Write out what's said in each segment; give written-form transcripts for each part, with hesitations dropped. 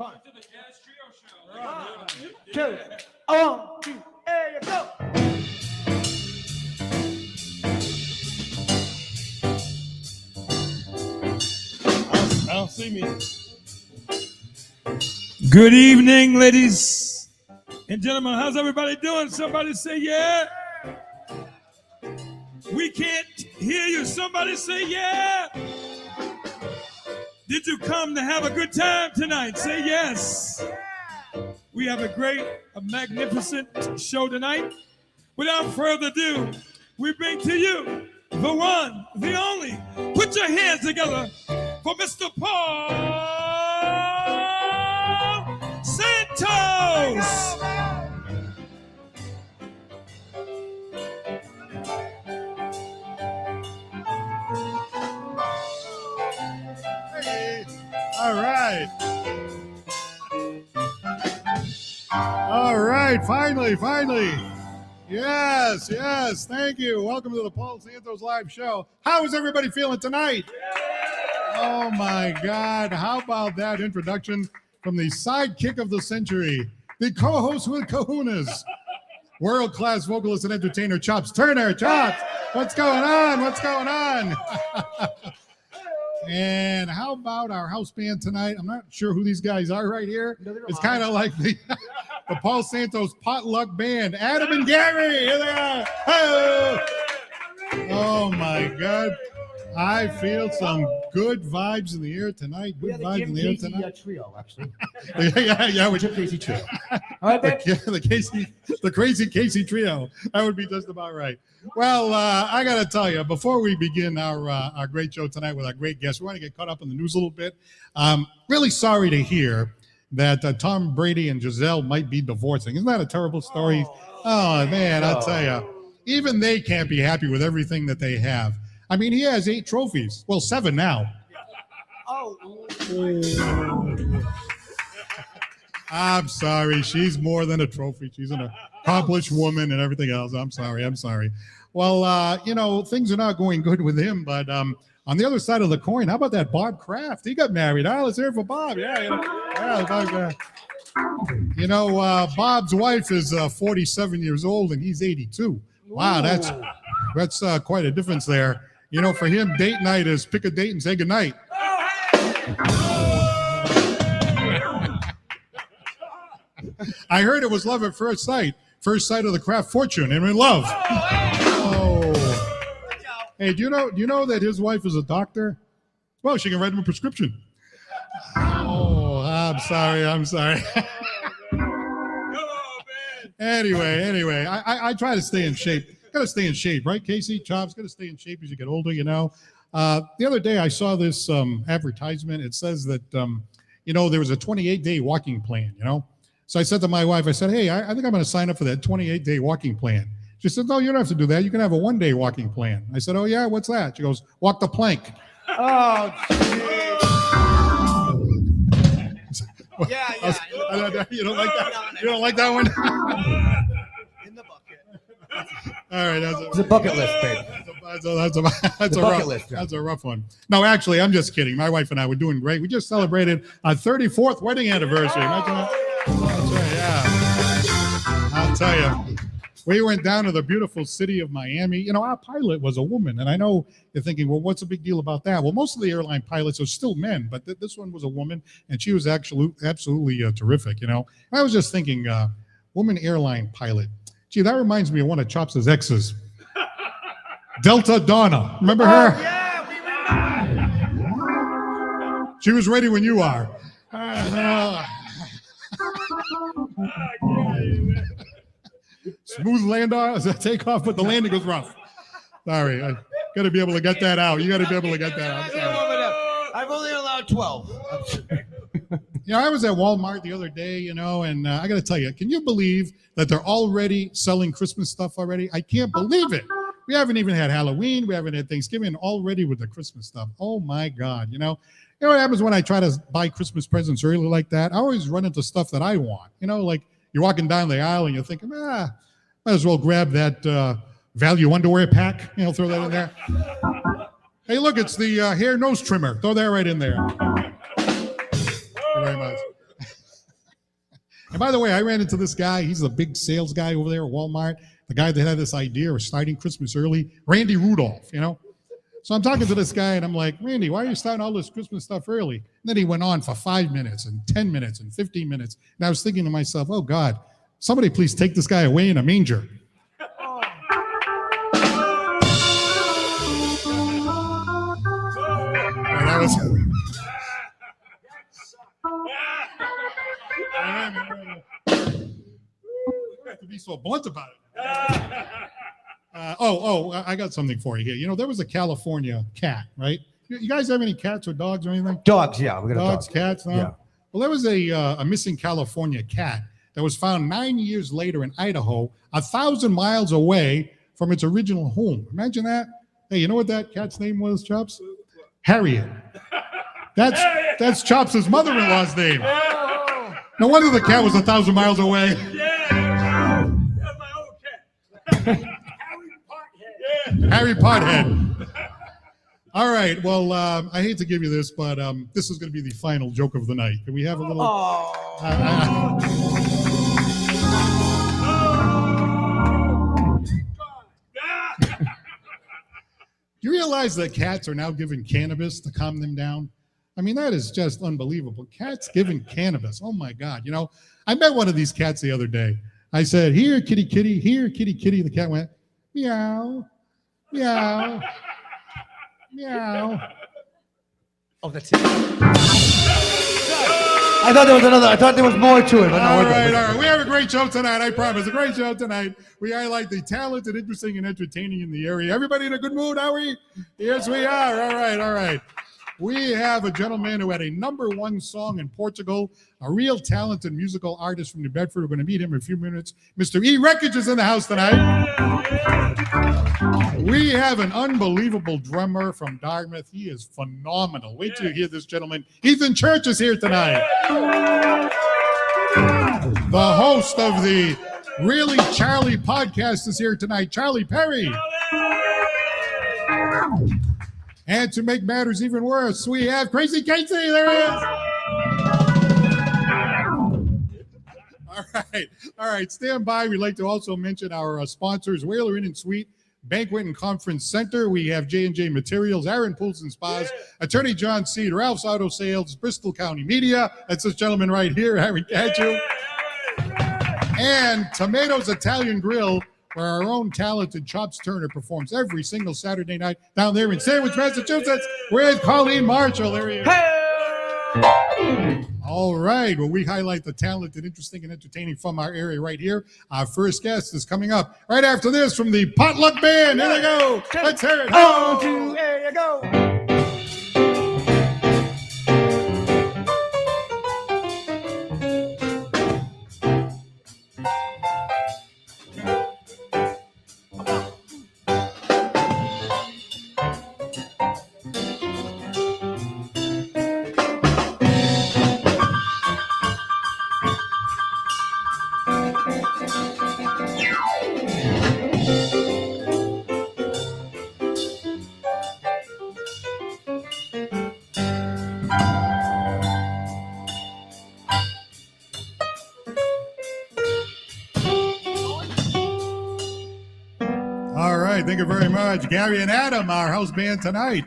One to the Jazz Trio Show. 1, 2, 1, 2, there you go. I don't see me. Good evening, ladies and gentlemen. How's everybody doing? Somebody say yeah. We can't hear you. Somebody say yeah. Did you come to have a good time tonight? Say yes. We have a magnificent show tonight. Without further ado, we bring to you the one, the only. Put your hands together for Mr. Paul Santos. All right. All right. Finally. Yes. Thank you. Welcome to the Paul Santos Live Show. How is everybody feeling tonight? Oh, my God. How about that introduction from the sidekick of the century, the co-host with kahunas, world-class vocalist and entertainer, Chops Turner. Chops, what's going on? And how about our house band tonight? I'm not sure who these guys are right here. It's kind of like the Paul Santos potluck band. Adam and Gary, here they are. Oh my God. I feel some good vibes in the air tonight. Good vibes in the air tonight. Trio, actually. yeah, with Jim Casey Trio. All right, the crazy Casey Trio. That would be just about right. Well, I got to tell you, before we begin our great show tonight with our great guest, we want to get caught up in the news a little bit. Really sorry to hear that Tom Brady and Giselle might be divorcing. Isn't that a terrible story? Oh man, I'll tell you. Even they can't be happy with everything that they have. I mean, he has 8 trophies. Well, 7 now. Oh. I'm sorry. She's more than a trophy. She's an accomplished woman and everything else. I'm sorry. Well, things are not going good with him. But on the other side of the coin, how about that Bob Kraft? He got married. Let's hear it for Bob. Bob's wife is 47 years old and he's 82. Wow, that's quite a difference there. For him, date night is pick a date and say goodnight. I heard it was love at first sight. First sight of the Kraft fortune and in love. Oh. Hey, do you know that his wife is a doctor? Well, she can write him a prescription. Oh, I'm sorry. Anyway, I try to stay in shape. Got to stay in shape, right, Casey? Chops, got to stay in shape as you get older, The other day I saw this advertisement. It says that, there was a 28-day walking plan, So I said to my wife, I said, hey, I think I'm going to sign up for that 28-day walking plan. She said, no, you don't have to do that. You can have a 1-day walking plan. I said, oh, yeah, what's that? She goes, walk the plank. Oh, yeah. You don't like that? You don't like that one? In the bucket. All right, it's a bucket list, babe. That's a rough one. No, actually, I'm just kidding. My wife and I were doing great. We just celebrated our 34th wedding anniversary. That's right, yeah. I'll tell you. We went down to the beautiful city of Miami. Our pilot was a woman, and I know you're thinking, well, what's the big deal about that? Well, most of the airline pilots are still men, but this one was a woman, and she was actually absolutely terrific. I was just thinking, woman airline pilot. Gee, that reminds me of one of Chops' exes. Delta Donna. Remember her? Yeah, we remember. She was ready when you are. Smooth takeoff, but the landing was rough. Sorry, I got to be able to get that out. You got to be able to get that out. I've only allowed 12. I was at Walmart the other day, and I got to tell you, can you believe that they're already selling Christmas stuff already? I can't believe it. We haven't even had Halloween. We haven't had Thanksgiving already with the Christmas stuff. Oh, my God. You know what happens when I try to buy Christmas presents early like that? I always run into stuff that I want. Like you're walking down the aisle and you're thinking, might as well grab that value underwear pack. Throw that in there. Hey, look, it's the hair nose trimmer. Throw that right in there. Thank you very much. And by the way, I ran into this guy. He's the big sales guy over there at Walmart. The guy that had this idea of starting Christmas early, Randy Rudolph, you know. So I'm talking to this guy, and I'm like, Randy, why are you starting all this Christmas stuff early? And then he went on for 5 minutes and 10 minutes and 15 minutes. And I was thinking to myself, oh, God, somebody please take this guy away in a manger. And that was... to be so blunt about it. I got something for you here. You know, there was a California cat, right? You guys have any cats or dogs or anything? Dogs, yeah. We got dogs, dog. cats. No? Yeah. Well, there was a missing California cat that was found 9 years later in Idaho, 1,000 miles away from its original home. Imagine that. Hey, you know what that cat's name was, Chops? Harriet. That's Chops' mother-in-law's name. No wonder the cat was 1,000 miles away. Yeah. That's my old cat. Harry Pothead. All right. Well, I hate to give you this, but this is going to be the final joke of the night. Can we have a little? You realize that cats are now given cannabis to calm them down? I mean, that is just unbelievable. Cats given cannabis. Oh, my God. You know, I met one of these cats the other day. I said, here, kitty, kitty, here, kitty, kitty. The cat went, meow, meow, meow. Oh, that's it. I thought there was another. I thought there was more to it. But All right. We have a great show tonight. I promise. A great show tonight. We highlight the talented, interesting, and entertaining in the area. Everybody in a good mood, are we? Yes, we are. All right. We have a gentleman who had a #1 song in Portugal, a real talented musical artist from New Bedford. We're going to meet him in a few minutes. Mr. Ewreckage is in the house tonight. We have an unbelievable drummer from Dartmouth. He is phenomenal. Wait till you hear this gentleman. Ethan Church is here tonight. The host of the Really Charlie podcast is here tonight, Charlie Perry. And to make matters even worse, we have Crazy Casey. There he is. All right. Stand by. We'd like to also mention our sponsors, Whaler Inn and Suite, Banquet and Conference Center. We have J&J Materials, Aaron Pools and Spas, Attorney John Seed, Ralph's Auto Sales, Bristol County Media. That's this gentleman right here, Harry Catchu. And Tomatoes Italian Grill, where our own talented Chops Turner performs every single Saturday night down there in Sandwich, Massachusetts, with Colleen Marshall. There he is. All right. Well, we highlight the talented, interesting, and entertaining from our area right here. Our first guest is coming up right after this from the Potluck Band. Here they go. Let's hear it. 1, 2, there you go. Thank you very much. Gary and Adam, our house band tonight.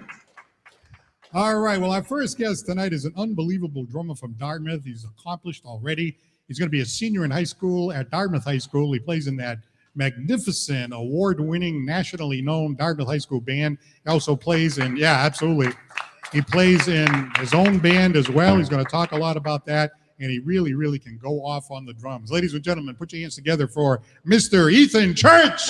All right. Well, our first guest tonight is an unbelievable drummer from Dartmouth. He's accomplished already. He's going to be a senior in high school at Dartmouth High School. He plays in that magnificent, award-winning, nationally known Dartmouth High School band. He also plays in, yeah, absolutely. He plays in his own band as well. He's going to talk a lot about that. And he really, really can go off on the drums. Ladies and gentlemen, put your hands together for Mr. Ethan Church.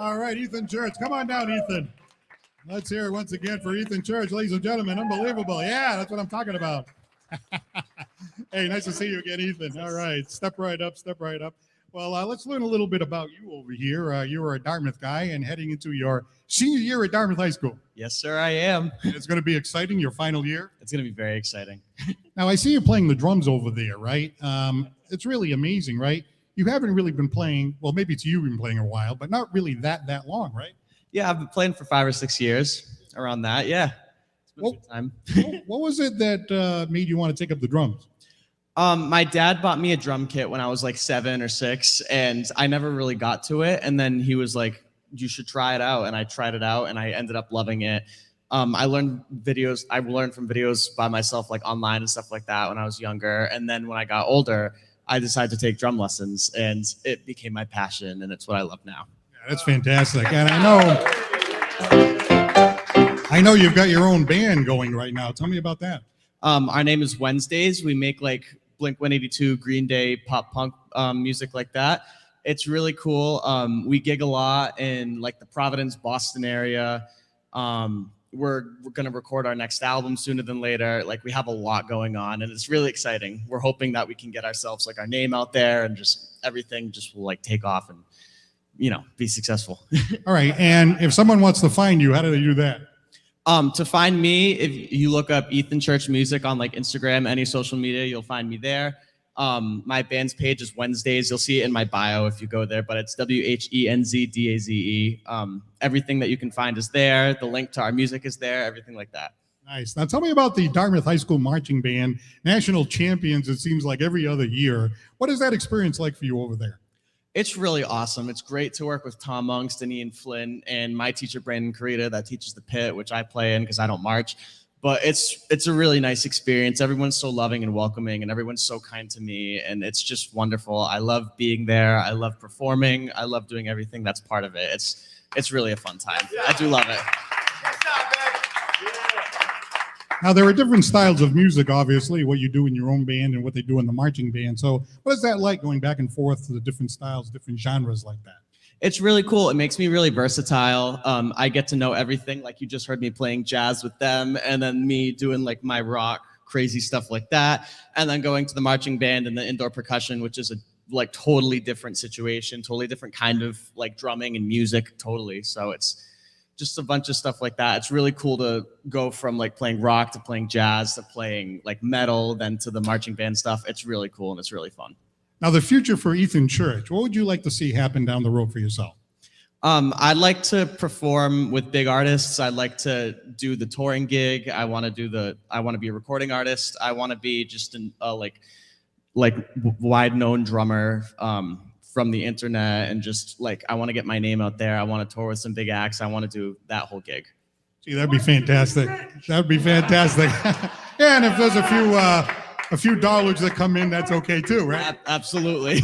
All right, Ethan Church. Come on down, Ethan. Let's hear it once again for Ethan Church, ladies and gentlemen. Unbelievable. Yeah, that's what I'm talking about. Hey, nice to see you again, Ethan. All right, step right up, step right up. Well, let's learn a little bit about you over here. You are a Dartmouth guy and heading into your senior year at Dartmouth High School. Yes, sir, I am. And it's going to be exciting, your final year. It's going to be very exciting. Now, I see you playing the drums over there, right? It's really amazing, right? You haven't really been playing, well, maybe it's you've been playing a while, but not really that long, right? Yeah, I've been playing for 5 or 6 years, around that, yeah. It's been a good time. What was it that made you want to take up the drums? My dad bought me a drum kit when I was like 7 or 6, and I never really got to it. And then he was like, you should try it out. And I tried it out, and I ended up loving it. I learned from videos by myself, like online and stuff like that when I was younger. And then when I got older, I decided to take drum lessons, and it became my passion, and it's what I love now. Yeah, that's fantastic. And I know you've got your own band going right now. Tell me about that. Our name is Wednesdays. We make like Blink-182, Green Day, pop punk music like that. It's really cool. We gig a lot in like the Providence, Boston area. We're going to record our next album sooner than later. Like, we have a lot going on, and it's really exciting. We're hoping that we can get ourselves like our name out there, and just everything just will like take off and, you know, be successful. All right. And if someone wants to find you, how do they do that? To find me, if you look up Ethan Church Music on like Instagram, any social media, you'll find me there. My band's page is Wednesdays. You'll see it in my bio if you go there, but it's WHENZDAZE. Everything that you can find is there. The link to our music is there, everything like that. Nice. Now tell me about the Dartmouth High School Marching Band, national champions, it seems like every other year. What is that experience like for you over there? It's really awesome. It's great to work with Tom Monks and Ian Flynn and my teacher, Brandon Carita, that teaches the pit, which I play in because I don't march. But it's a really nice experience. Everyone's so loving and welcoming, and everyone's so kind to me, and it's just wonderful. I love being there. I love performing. I love doing everything that's part of it. It's really a fun time. I do love it. Now, there are different styles of music, obviously, what you do in your own band and what they do in the marching band. So what is that like, going back and forth to the different styles, different genres like that? It's really cool. It makes me really versatile. I get to know everything. Like, you just heard me playing jazz with them, and then me doing like my rock, crazy stuff like that. And then going to the marching band and the indoor percussion, which is a like totally different situation, totally different kind of like drumming and music, totally. So it's just a bunch of stuff like that. It's really cool to go from like playing rock to playing jazz to playing like metal, then to the marching band stuff. It's really cool, and it's really fun. Now, the future for Ethan Church, what would you like to see happen down the road for yourself? I'd like to perform with big artists. I'd like to do the touring gig. I want to be a recording artist. I want to be just a wide known drummer from the internet, and just like, I want to get my name out there. I want to tour with some big acts. I want to do that whole gig. Gee, that'd be fantastic. That'd be fantastic. Yeah, and if there's a few dollars that come in, that's okay too, right? Absolutely.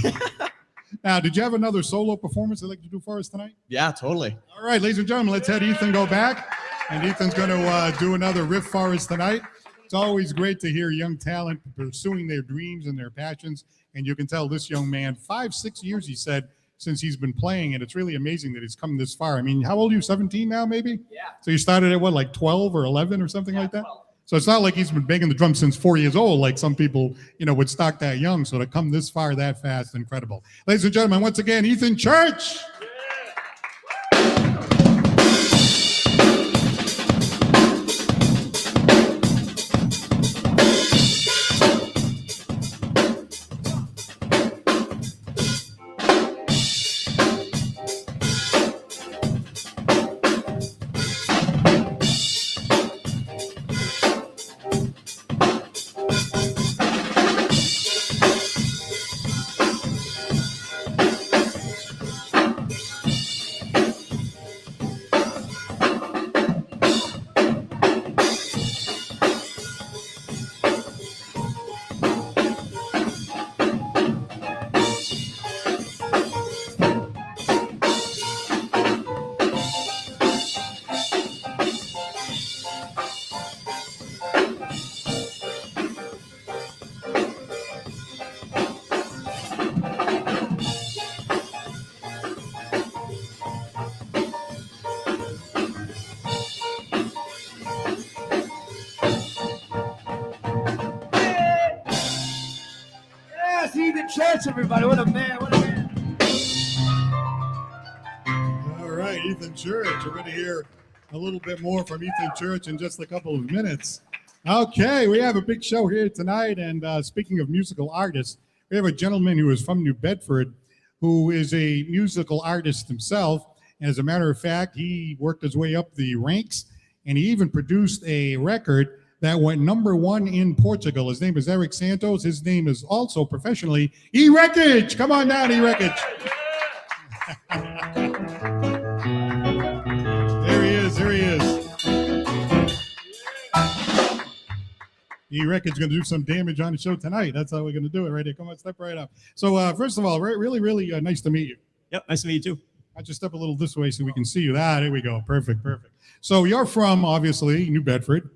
Now, did you have another solo performance you'd like to do for us tonight? Yeah, totally. All right, ladies and gentlemen, let's have Ethan go back. And Ethan's going to do another riff for us tonight. It's always great to hear young talent pursuing their dreams and their passions. And you can tell this young man, 5-6 years, he said, since he's been playing. And it's really amazing that he's come this far. I mean, how old are you, 17 now, maybe? Yeah. So you started at what, like 12 or 11 or something like that? 12. So it's not like he's been banging the drum since 4 years old, like some people, would start that young. So to come this far that fast, incredible. Ladies and gentlemen, once again, Ethan Church. Church, everybody. What a man. What a man. All right, Ethan Church. We're going to hear a little bit more from Ethan Church in just a couple of minutes. Okay, we have a big show here tonight. And speaking of musical artists, we have a gentleman who is from New Bedford who is a musical artist himself. And as a matter of fact, he worked his way up the ranks, and he even produced a record that went #1 in Portugal. His name is Eric Santos. His name is also professionally Ewreckage. Come on down, Ewreckage. There he is. There he is. Ewreckage is going to do some damage on the show tonight. That's how we're going to do it right here. Come on, step right up. So first of all, really nice to meet you. Yep, nice to meet you too. I'll just step a little this way so we can see you. There we go. Perfect. So you're from, obviously, New Bedford.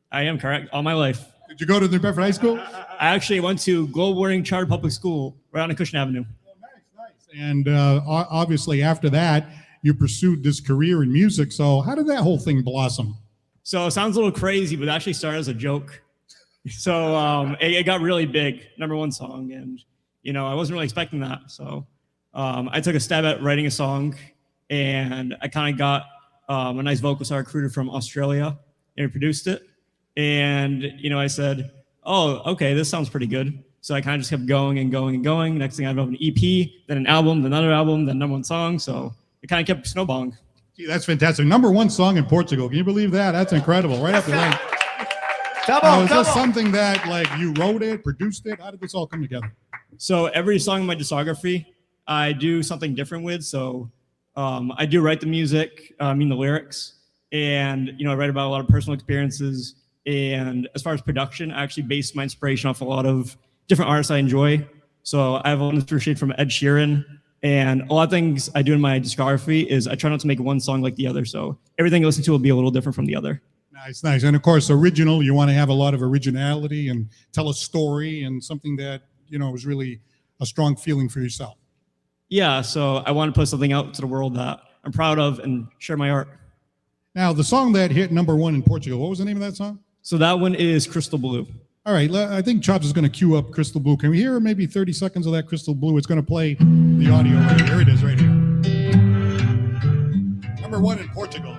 I am correct. All my life. Did you go to New Bedford High School? I actually went to Global Warning Charter Public School right on Cushing Avenue. Oh, nice. And obviously after that, you pursued this career in music. So how did that whole thing blossom? So it sounds a little crazy, but it actually started as a joke. So it got really big, #1 song. And, I wasn't really expecting that. So I took a stab at writing a song, and I kind of got a nice vocal star recruiter from Australia, and he produced it. And, I said, oh, okay, this sounds pretty good. So I kind of just kept going and going and going. Next thing I have an EP, then an album, then another album, then #1 song. So it kind of kept snowballing. Gee, that's fantastic. #1 song in Portugal. Can you believe that? That's incredible. Right up the rank. Now, is this something that you wrote it, produced it? How did this all come together? So every song in my discography, I do something different with. So I do write the music, the lyrics, and I write about a lot of personal experiences. And as far as production, I actually base my inspiration off a lot of different artists I enjoy. So I have a lot of inspiration from Ed Sheeran, and a lot of things I do in my discography is I try not to make one song like the other. So everything you listen to will be a little different from the other. Nice. And of course, original, you want to have a lot of originality and tell a story and something that, is really a strong feeling for yourself. Yeah, so I want to put something out to the world that I'm proud of and share my art. Now, the song that hit #1 in Portugal, what was the name of that song? So that one is Crystal Blue. All right, I think Chops is going to cue up Crystal Blue. Can we hear maybe 30 seconds of that Crystal Blue? It's going to play the audio right here. Here it is right here. #1 in Portugal.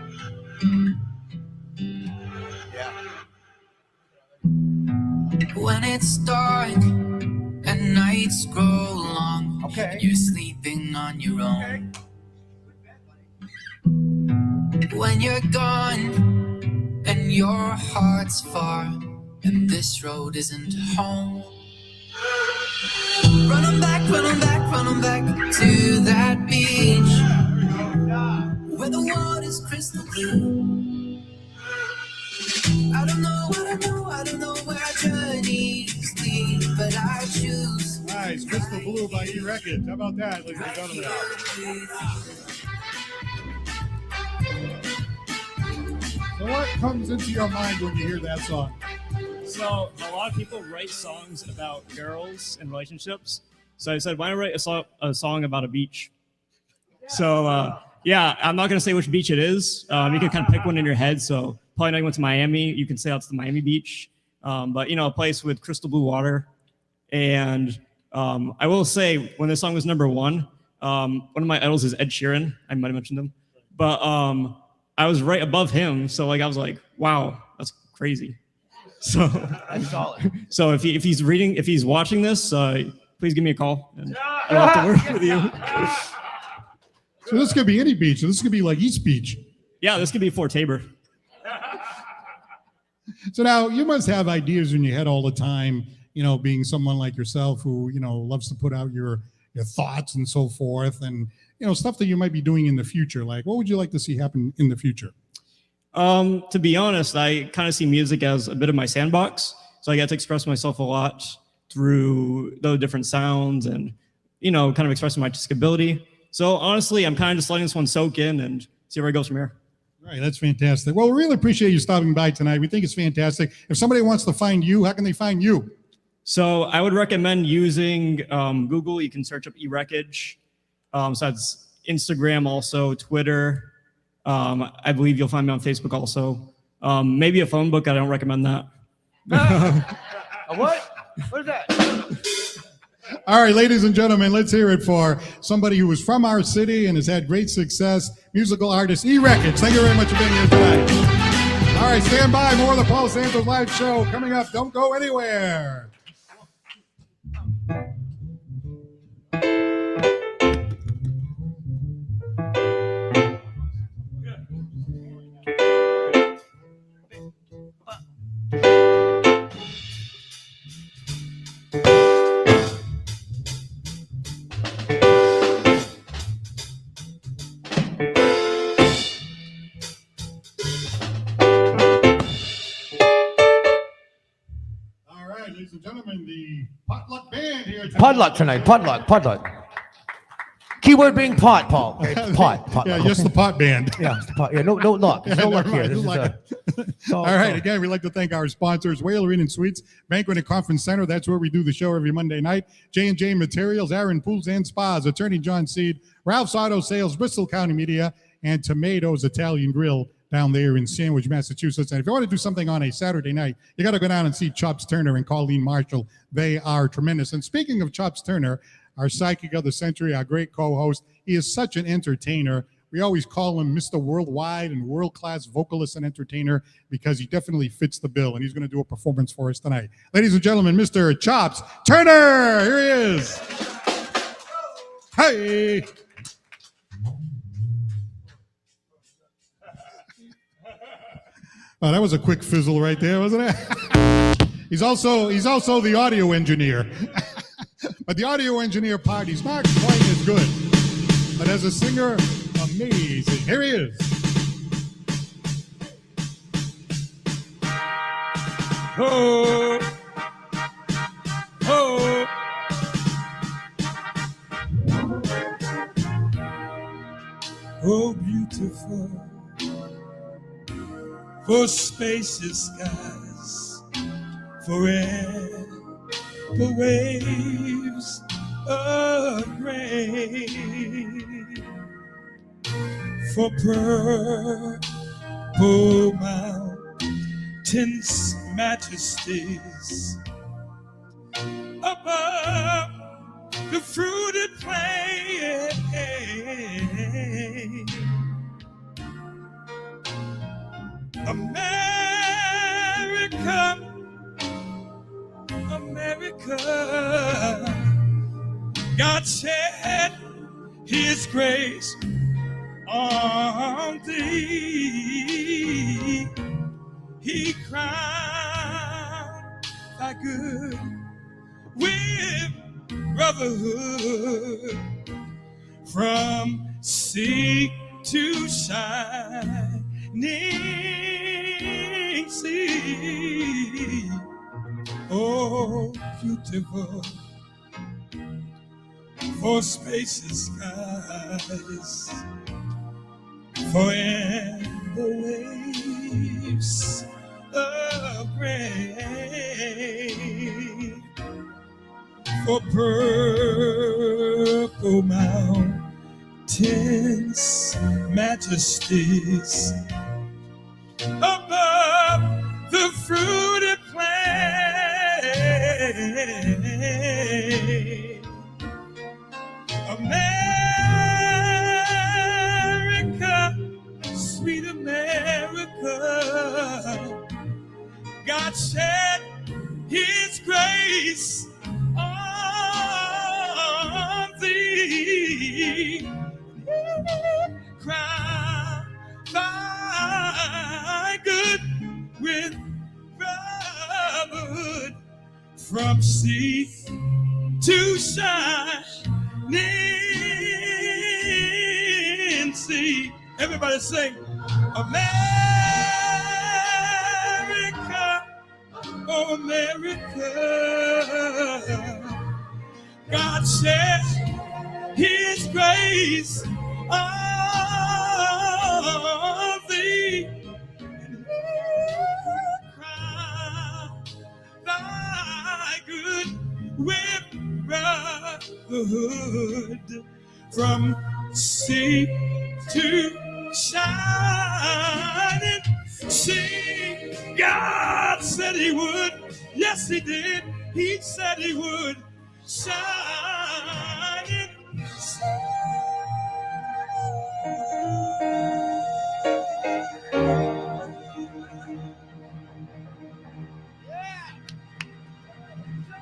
When it's dark and nights grow long, and you're sleeping on your own. When you're gone and your heart's far and this road isn't home. Run 'em back to that beach where the water's crystal blue. I don't know where our journeys lead, but I choose. Nice, Crystal Blue by Ewreckage. How about that, ladies and gentlemen? So what comes into your mind when you hear that song? So a lot of people write songs about girls and relationships. So I said, why not write a song about a beach? So I'm not going to say which beach it is. You can kind of pick one in your head. So probably not went to Miami. You can say that's the Miami beach. But a place with crystal blue water. And I will say, when this song was #1, one of my idols is Ed Sheeran. I might have mentioned him. But I was right above him. So I was like, wow, that's crazy. So That's solid. So if he's watching this, please give me a call, and I'll have to work with you. So this could be any beach. This could be like East Beach. Yeah, this could be Fort Tabor. So now you must have ideas in your head all the time, being someone like yourself who, loves to put out your thoughts and so forth, and, stuff that you might be doing in the future. Like, what would you like to see happen in the future? To be honest, I kind of see music as a bit of my sandbox. So I get to express myself a lot through the different sounds and, kind of expressing my artistic ability. So honestly, I'm kind of just letting this one soak in and see where it goes from here. All right, that's fantastic. Well, we really appreciate you stopping by tonight. We think it's fantastic. If somebody wants to find you, how can they find you? So I would recommend using Google. You can search up Ewreckage. So that's Instagram, also Twitter. I believe you'll find me on Facebook also. Maybe a phone book. I don't recommend that. A what? What is that? All right, ladies and gentlemen, let's hear it for somebody who is from our city and has had great success, musical artist Ewreckage. Thank you very much for being here tonight. All right, stand by. More of the Paul Santos Live Show coming up. Don't go anywhere. Ladies and gentlemen, the potluck band here tonight. Potluck tonight. Potluck. Keyword being pot, Paul. Okay, pot. Yeah, just the pot band. Yeah, it's the pot. Yeah, no luck. There's no luck Never here. mind, This is all right, again, we'd like to thank our sponsors, Whale Arena and Suites, Banquet and Conference Center. That's where we do the show every Monday night. J&J Materials, Aaron Pools and Spas, Attorney John Seed, Ralph's Auto Sales, Bristol County Media, and Tomatoes Italian Grill down there in Sandwich, Massachusetts. And if you want to do something on a Saturday night, you got to go down and see Chops Turner and Colleen Marshall. They are tremendous. And speaking of Chops Turner, our psychic of the century, our great co-host, he is such an entertainer. We always call him Mr. Worldwide and world-class vocalist and entertainer because he definitely fits the bill, and he's going to do a performance for us tonight. Ladies and gentlemen, Mr. Chops Turner, here he is. Hey. Oh, that was a quick fizzle right there, wasn't it? He's also the audio engineer. But the audio engineer part, he's not quite as good. But as a singer, amazing. Here he is. Oh, oh. Oh, beautiful. For spacious skies, forever waves of grain, for purple mountains, majesties above the fruited plain. America, God shed His grace on thee. He crowned thy good with brotherhood from sea to shining sea. Oh, beautiful for spacious skies, for amber waves of grain, for purple mountains, majesties above the fruited plain. America, sweet America, God shed His grace on thee. Crown thy good with brotherhood from sea to shining sea. Everybody sing, America, oh America, God shed His grace on thee. Good with brotherhood from sea to shining sea. God said He would. Yes, He did. He said He would. shining.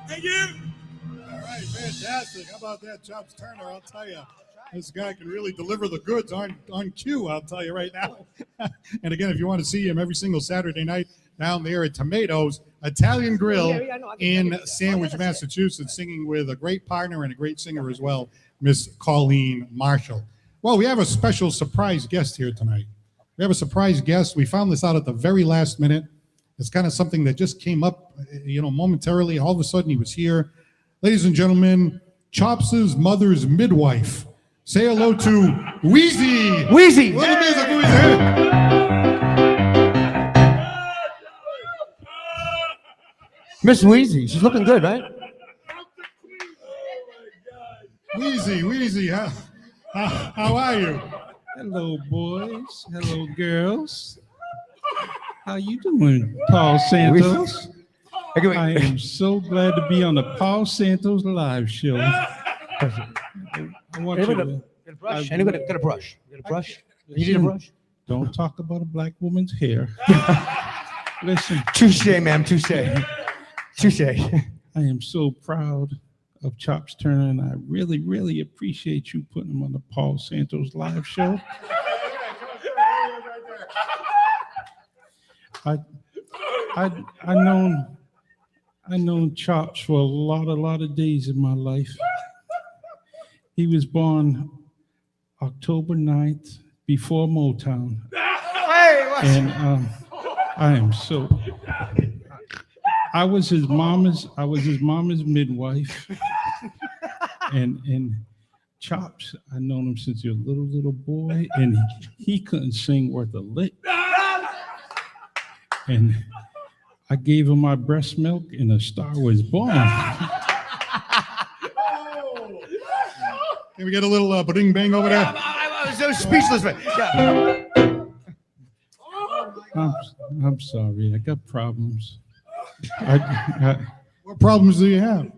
Thank you. All right, fantastic. How about that, Chops Turner? I'll tell you, this guy can really deliver the goods on cue, I'll tell you right now. And again, if you want to see him every single Saturday night down there at Tomatoes Italian Grill in Sandwich, Massachusetts, singing with a great partner and a great singer as well, Miss Colleen Marshall. Well, we have a special surprise guest here tonight. We have a surprise guest. We found this out at the very last minute. It's kind of something that just came up, momentarily. All of a sudden, he was here. Ladies and gentlemen, Chops' mother's midwife. Say hello to Wheezy. Wheezy. Little music, Wheezy. Miss Wheezy. She's looking good, right? Wheezy, how are you? Hello, boys. Hello, girls. How you doing, Paul Santos? I am so glad to be on the Paul Santos Live Show. I want you to get a brush. Anybody get a brush? Get a brush? You need a brush? Don't talk about a black woman's hair. Listen. Touche, ma'am. Touche. I am so proud of Chops Turner, and I really, really appreciate you putting him on the Paul Santos Live Show. I known Chops for a lot of days in my life. He was born October 9th before Motown. And I was his mama's midwife. And Chops, I known him since he was a little boy, and he couldn't sing worth a lick. And I gave him my breast milk, and a star was born. Can we get a little bing bang over there? I was so speechless. Yeah. I'm sorry. I got problems. What problems do you have?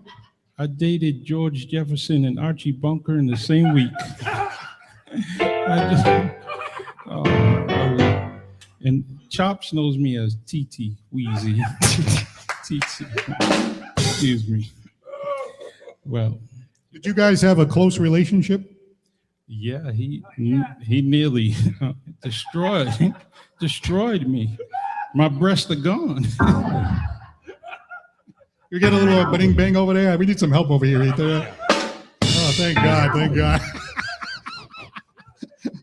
I dated George Jefferson and Archie Bunker in the same week. And Chops knows me as TT Wheezy. TT. Excuse me. Well. Did you guys have a close relationship? Yeah, he nearly destroyed me. My breasts are gone. You get a little bing bang over there? We need some help over here. Oh, thank God.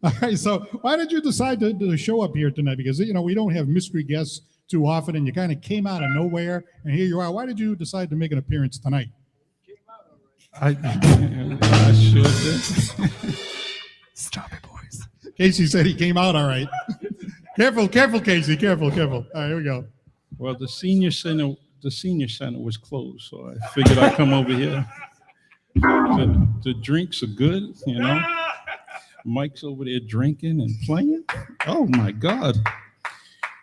All right, so why did you decide to show up here tonight? Because, we don't have mystery guests too often, and you kind of came out of nowhere, and here you are. Why did you decide to make an appearance tonight? I sure did. Stop it, boys. Casey said he came out all right. Careful, Casey. Careful. All right, here we go. Well, the senior center was closed, so I figured I'd come over here. The drinks are good, Mike's over there drinking and playing. Oh my God.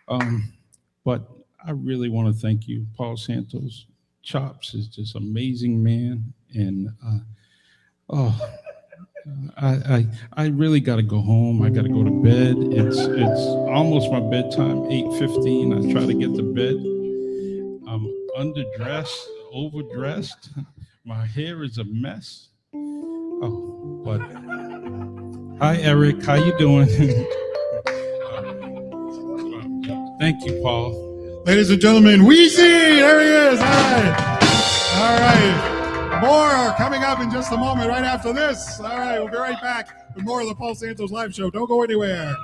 But I really want to thank you, Paul Santos. Chops is just amazing man, and I really got to go home. I got to go to bed. It's almost my bedtime, 8:15. I try to get to bed. I'm underdressed, overdressed. My hair is a mess. Oh, but hi, Eric. How you doing? Thank you, Paul. Ladies and gentlemen, Wheezy, there he is. All right. More coming up in just a moment right after this. All right, we'll be right back with more of the Paul Santos Live Show. Don't go anywhere.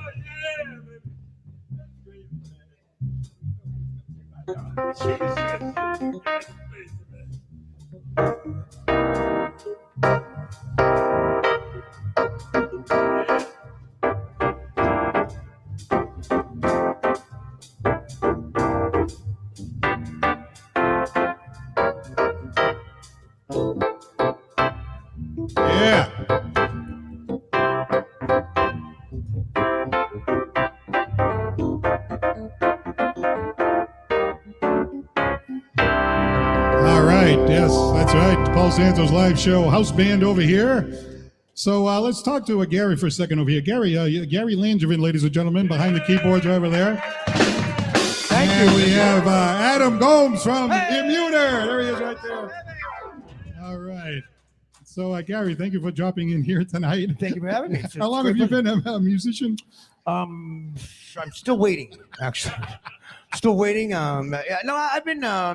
Yeah. All right. Yes, that's right. Paul Santos Live Show house band over here. So let's talk to Gary for a second over here. Gary Langevin, ladies and gentlemen, behind the keyboards over there. Thank you. We have Adam Gomes from Immuner. There he is right there. All right. So, Gary, thank you for dropping in here tonight. Thank you for having me. How long have you been a musician? I'm still waiting, actually. Still waiting. No, I've been, I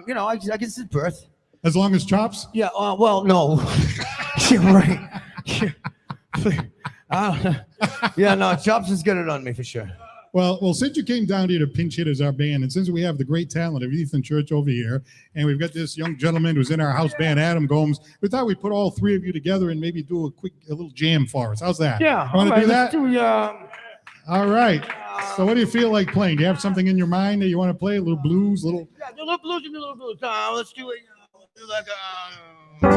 guess since birth. As long as Chops? Yeah, well, no. You're right. No, Chops has got it on me for sure. Well, since you came down here to pinch hit as our band, and since we have the great talent of Ethan Church over here, and we've got this young gentleman who's in our house band, Adam Gomes, we thought we'd put all three of you together and maybe do a little jam for us. How's that? Yeah. Want to do that? All right. So what do you feel like playing? Do you have something in your mind that you want to play? A little blues? Yeah, do a little blues. Let's do it. All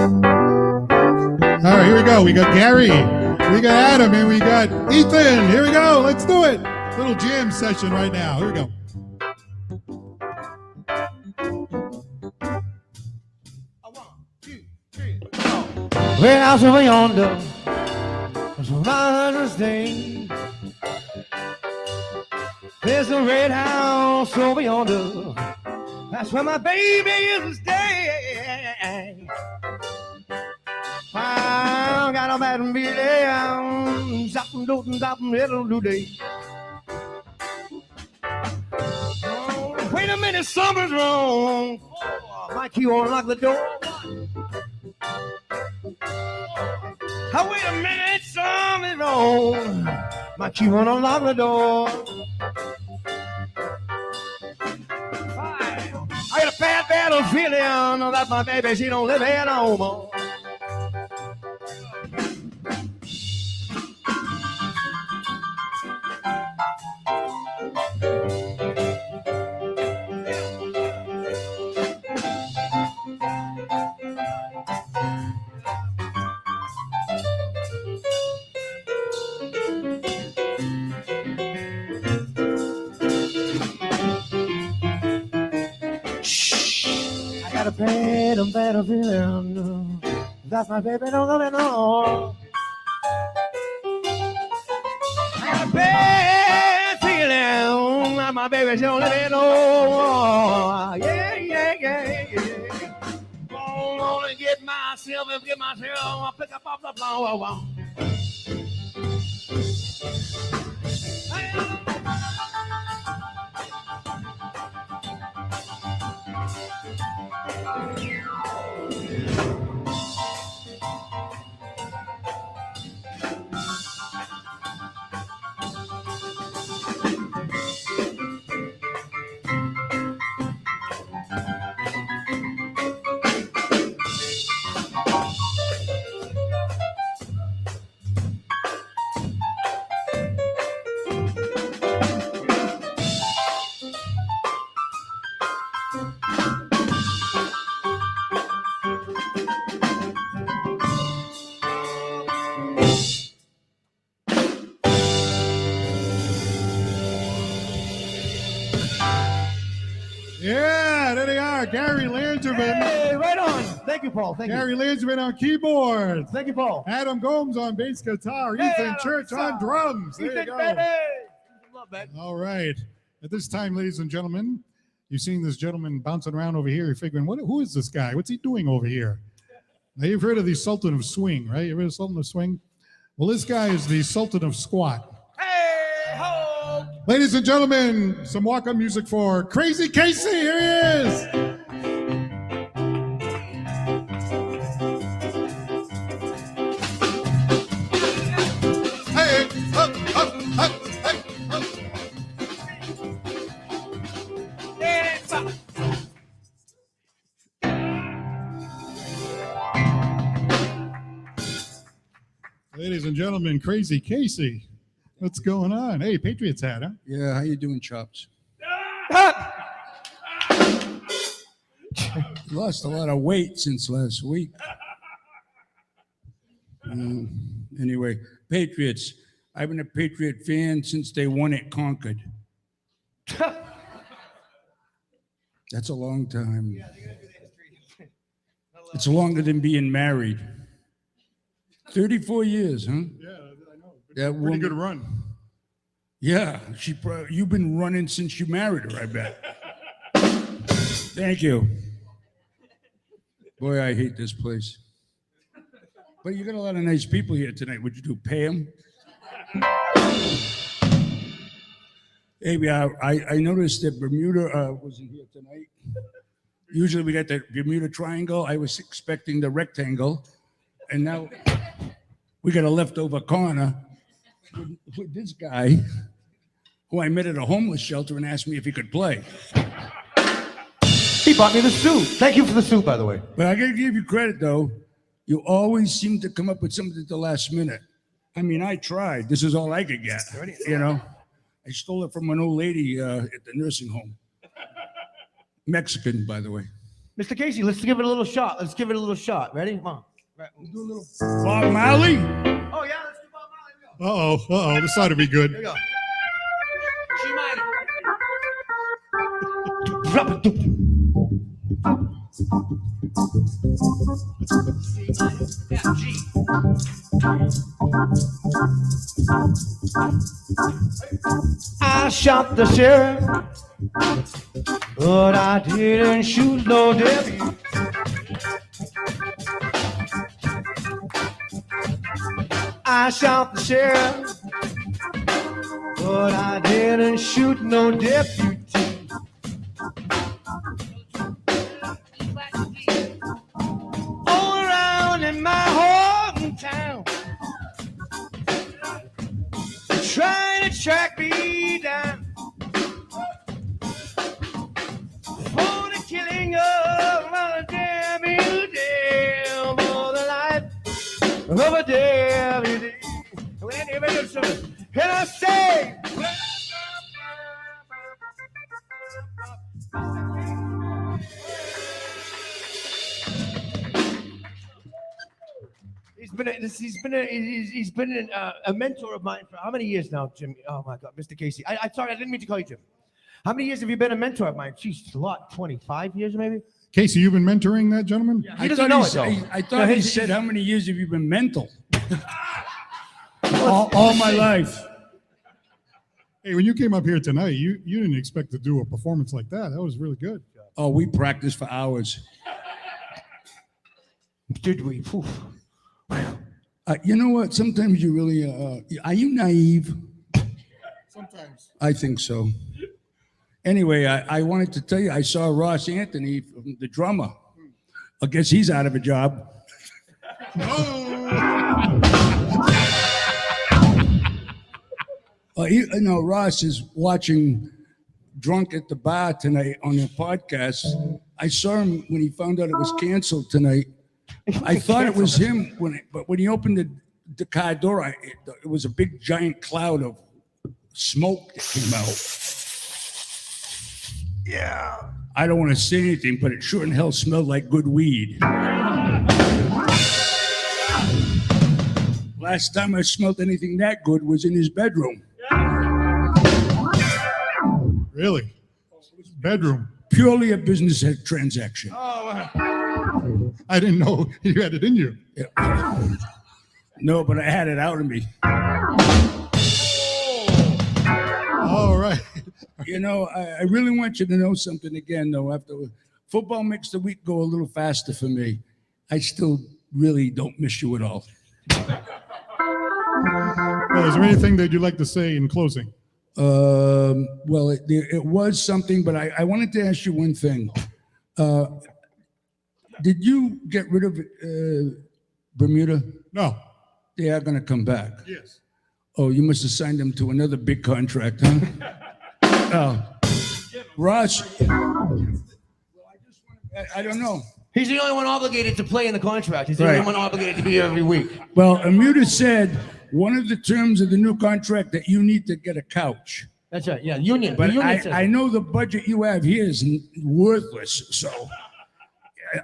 right, here we go. We got Gary, we got Adam, and we got Ethan. Here we go. Let's do it. Little jam session right now. Here we go. Red house over yonder, there's a lot of things. There's a red house over yonder, that's where my baby is staying. I got a bad feeling, something do day. Wait a minute, something's wrong. My key won't lock the door. Wait a minute, something's wrong. My key won't unlock the door. I got a bad feeling that my baby, she don't live here no more. Better feeling that's my baby don't love it no. I got a bad feeling that my baby don't love it no. Yeah. Gonna get myself I'll pick up off the floor. Yeah, there they are. Gary Langevin. Hey, right on. Thank you, Paul. Thank Gary Langevin on keyboards. Thank you, Paul. Adam Gomes on bass guitar. Ethan Church on drums. There you go. Baby. All right. At this time, ladies and gentlemen, you've seen this gentleman bouncing around over here. You're figuring, who is this guy? What's he doing over here? Now, you've heard of the Sultan of Swing, right? You ever heard of Sultan of Swing? Well, this guy is the Sultan of Squat. Hey, ho! Ladies and gentlemen, some walk-up music for Crazy Casey. Here he is. Hey, up, up, up, hey, up. Dance up. Ladies and gentlemen, Crazy Casey. What's going on? Hey, Patriots hat, huh? Yeah, how you doing, Chops? Lost a lot of weight since last week. Anyway, Patriots. I've been a Patriot fan since they won at Concord. That's a long time. Yeah, they're gonna do the history. It's longer than being married. 34 years, huh? Yeah, I know. That Pretty woman, good run. Yeah, you've been running since you married her, I bet. Thank you. Boy, I hate this place. But you got a lot of nice people here tonight. What'd you do, pay them? Hey, I noticed that Bermuda wasn't here tonight. Usually we got the Bermuda Triangle. I was expecting the rectangle. And now we got a leftover corner with this guy who I met at a homeless shelter and asked me if he could play. He bought me the suit. Thank you for the suit, by the way. But I got to give you credit, though. You always seem to come up with something at the last minute. I mean, I tried. This is all I could get. You know, I stole it from an old lady at the nursing home. Mexican, by the way. Mr. Casey, let's give it a little shot. Let's give it a little shot. Ready? Come on. Right. We'll do a little. Bob Marley? Oh, yeah, let's do Bob Marley. Uh-oh. This ought to be good. Here we go. G minor. Drop it. C minor. Yeah, G. I shot the sheriff, but I didn't shoot no deputy. I shot the sheriff, but I didn't shoot no deputy. All around in my hometown, trying to track me down for the killing of a deputy, for the life of a deputy. And I say, he's been a mentor of mine for how many years now, Jimmy? Oh my God, Mr. Casey. I sorry, I didn't mean to call you Jim. How many years have you been a mentor of mine? Jeez, a lot. 25 years maybe. Casey, you've been mentoring that gentleman? Yeah, he doesn't know it though. I thought he said, how many years have you been mental? all my life. Hey, when you came up here tonight, you didn't expect to do a performance like that. That was really good. Oh, we practiced for hours. Did we? You know what? Sometimes you really, are you naive? Sometimes. I think so. Anyway, I wanted to tell you, I saw Ross Anthony, the drummer. I guess he's out of a job. Ross is watching Drunk at the Bar tonight on the podcast. I saw him when he found out it was canceled tonight. I thought it was him, but when he opened the car door, it was a big giant cloud of smoke that came out. Yeah. I don't want to say anything, but it sure in hell smelled like good weed. Last time I smelled anything that good was in his bedroom. Really? Bedroom. Purely a business transaction. I didn't know you had it in you. Yeah. No, but I had it out of me. All right. You know, I really want you to know something again, though. After football makes the week go a little faster for me, I still really don't miss you at all. Well, is there anything that you'd like to say in closing? Well, it was something, but I wanted to ask you one thing. Did you get rid of Bermuda? No. They are going to come back. Yes. Oh, you must have signed them to another big contract, huh? Ross, I don't know. He's the only one obligated to play in the contract. He's the only one obligated to be here every week. Well, Bermuda said one of the terms of the new contract that you need to get a couch. That's right. Yeah, union. But union I know the budget you have here is worthless. So,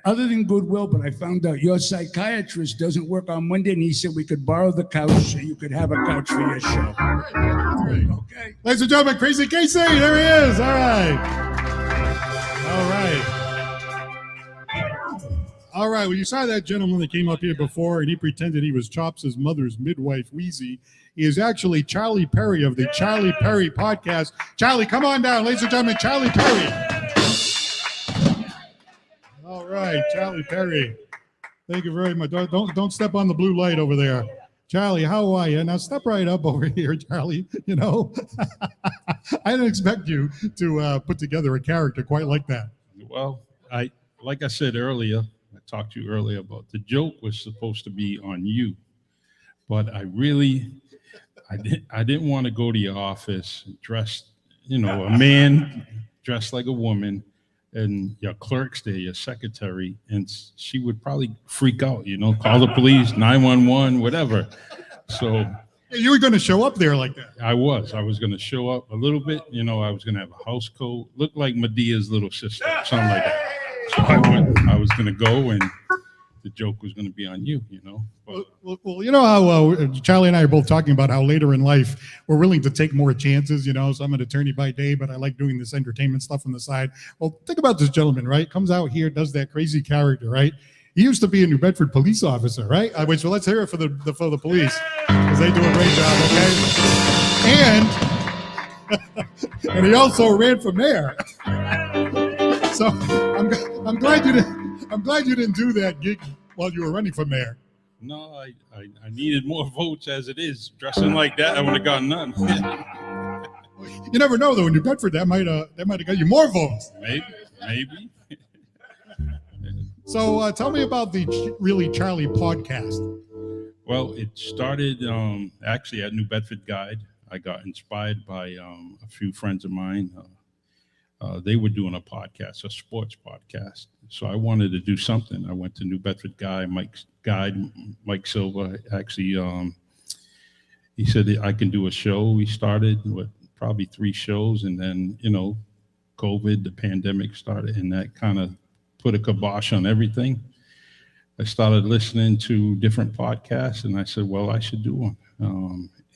other than goodwill, but I found out your psychiatrist doesn't work on Monday, and he said we could borrow the couch so you could have a couch for your show. Okay. Ladies and gentlemen, Crazy Casey, there he is. All right. All right. All right. Well, you saw that gentleman that came up here before, and he pretended he was Chops' mother's midwife, Wheezy. He is actually Charlie Perry of the Charlie Perry podcast. Charlie, come on down, ladies and gentlemen. Charlie Perry. All right, Charlie Perry. Thank you very much. Don't step on the blue light over there. Charlie, how are you? Now step right up over here, Charlie. You know, I didn't expect you to put together a character quite like that. Well, like I said earlier, I talked to you earlier about the joke was supposed to be on you, but I didn't want to go to your office dressed, a man dressed like a woman, and your clerk's there, your secretary, and she would probably freak out, call the police, 911, whatever. So you were going to show up there like that. I was going to show up a little bit, I was going to have a house coat, look like Medea's little sister, something like that. So I was going to go, and the joke was going to be on you, But, well, you know how Charlie and I are both talking about how later in life we're willing to take more chances, So I'm an attorney by day, but I like doing this entertainment stuff on the side. Well, think about this gentleman, right? Comes out here, does that crazy character, right? He used to be a New Bedford police officer, right? So let's hear it for the police, because they do a great job, okay? And he also ran for mayor. So I'm glad you didn't do that gig while you were running for mayor. No, I needed more votes as it is. Dressing like that, I would have gotten none. You never know, though. In New Bedford, that might have got you more votes. Maybe. So tell me about the Really Charlie podcast. Well, it started actually at New Bedford Guide. I got inspired by a few friends of mine. They were doing a podcast, a sports podcast. So I wanted to do something. I went to New Bedford Guide, Mike Silva. Actually, he said I can do a show. We started with probably 3 shows, and then, COVID, the pandemic started, and that kind of put a kibosh on everything. I started listening to different podcasts, and I said, well, I should do one.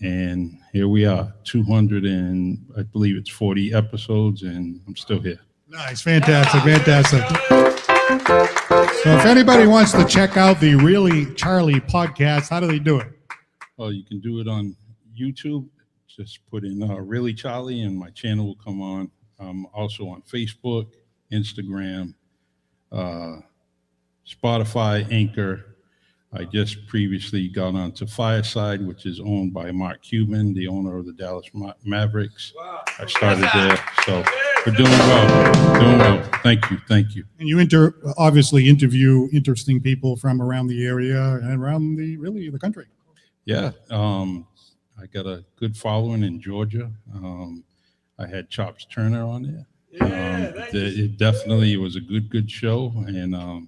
And here we are, 200 and I believe it's 40 episodes, and I'm still here. Nice, fantastic. So if anybody wants to check out the Really Charlie podcast, how do they do it? Well, you can do it on YouTube. Just put in Really Charlie, and my channel will come on. Also on Facebook, Instagram, Spotify, Anchor. I just previously got onto Fireside, which is owned by Mark Cuban, the owner of the Dallas Mavericks. Wow. I started there, so we're doing well. Thank you. And you obviously interview interesting people from around the area and around the country. Yeah, I got a good following in Georgia. I had Chops Turner on there. It definitely was a good show, and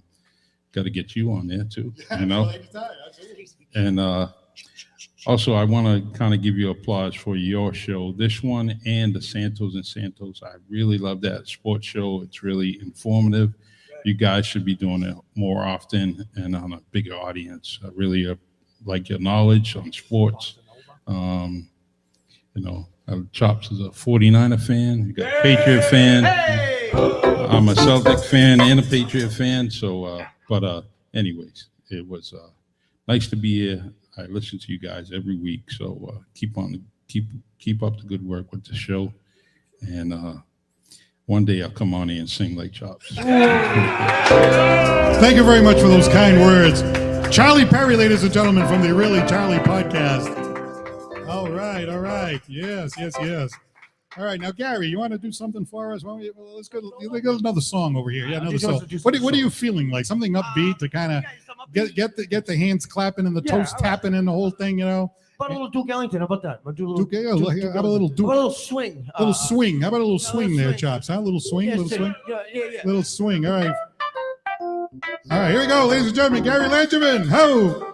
got to get you on there too, And also, I want to kind of give you applause for your show, this one and the Santos and Santos. I really love that sports show. It's really informative. You guys should be doing it more often and on a bigger audience. I really like your knowledge on sports. Chops is a 49er fan. You got a Patriot fan. I'm a Celtic fan and a Patriot fan. So, but anyways, it was nice to be here. I listen to you guys every week. So keep up the good work with the show. And one day I'll come on here and sing like Chops. Thank you very much for those kind words. Charlie Perry, ladies and gentlemen, from the Really Charlie podcast. All right. Yes. All right, now Gary, you want to do something for us? Let's go another song over here. Yeah, another song. What are you feeling like? Something upbeat to kind of get the hands clapping and the toes tapping and the whole thing, How about a little Duke Ellington? How about that? How about a little Duke? How about a little swing? How about a little swing there, Chops? Huh? A little swing? Yeah, Little swing. All right. All right, here we go, ladies and gentlemen. Gary Langevin. Ho!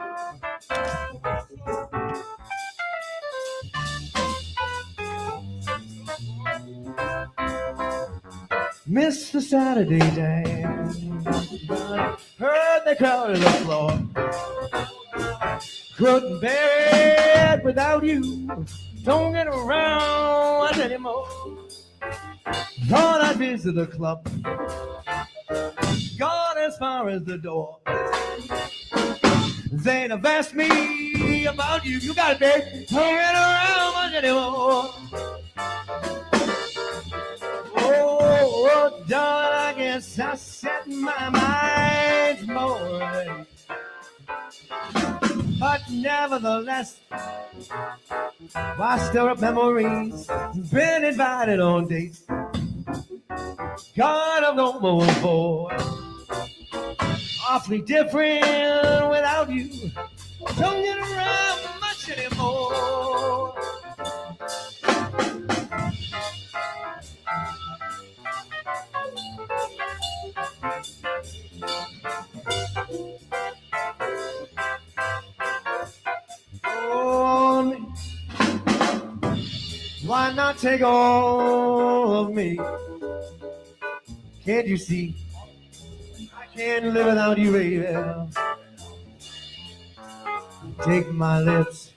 Missed the Saturday dance, heard they crowded the floor. Couldn't bear it without you, don't get around anymore. Thought I'd visit the club, God has as far as the door. They'd have asked me about you. You got it, babe. Turn around much anymore. Oh, darling, I guess I set my mind more. But nevertheless, why stir up memories? Been invited on dates. God, I'm no more for. Awfully different without you. Don't get around much anymore. Oh, why not take all of me? Can't you see? I can't live without you, baby. Take my lips.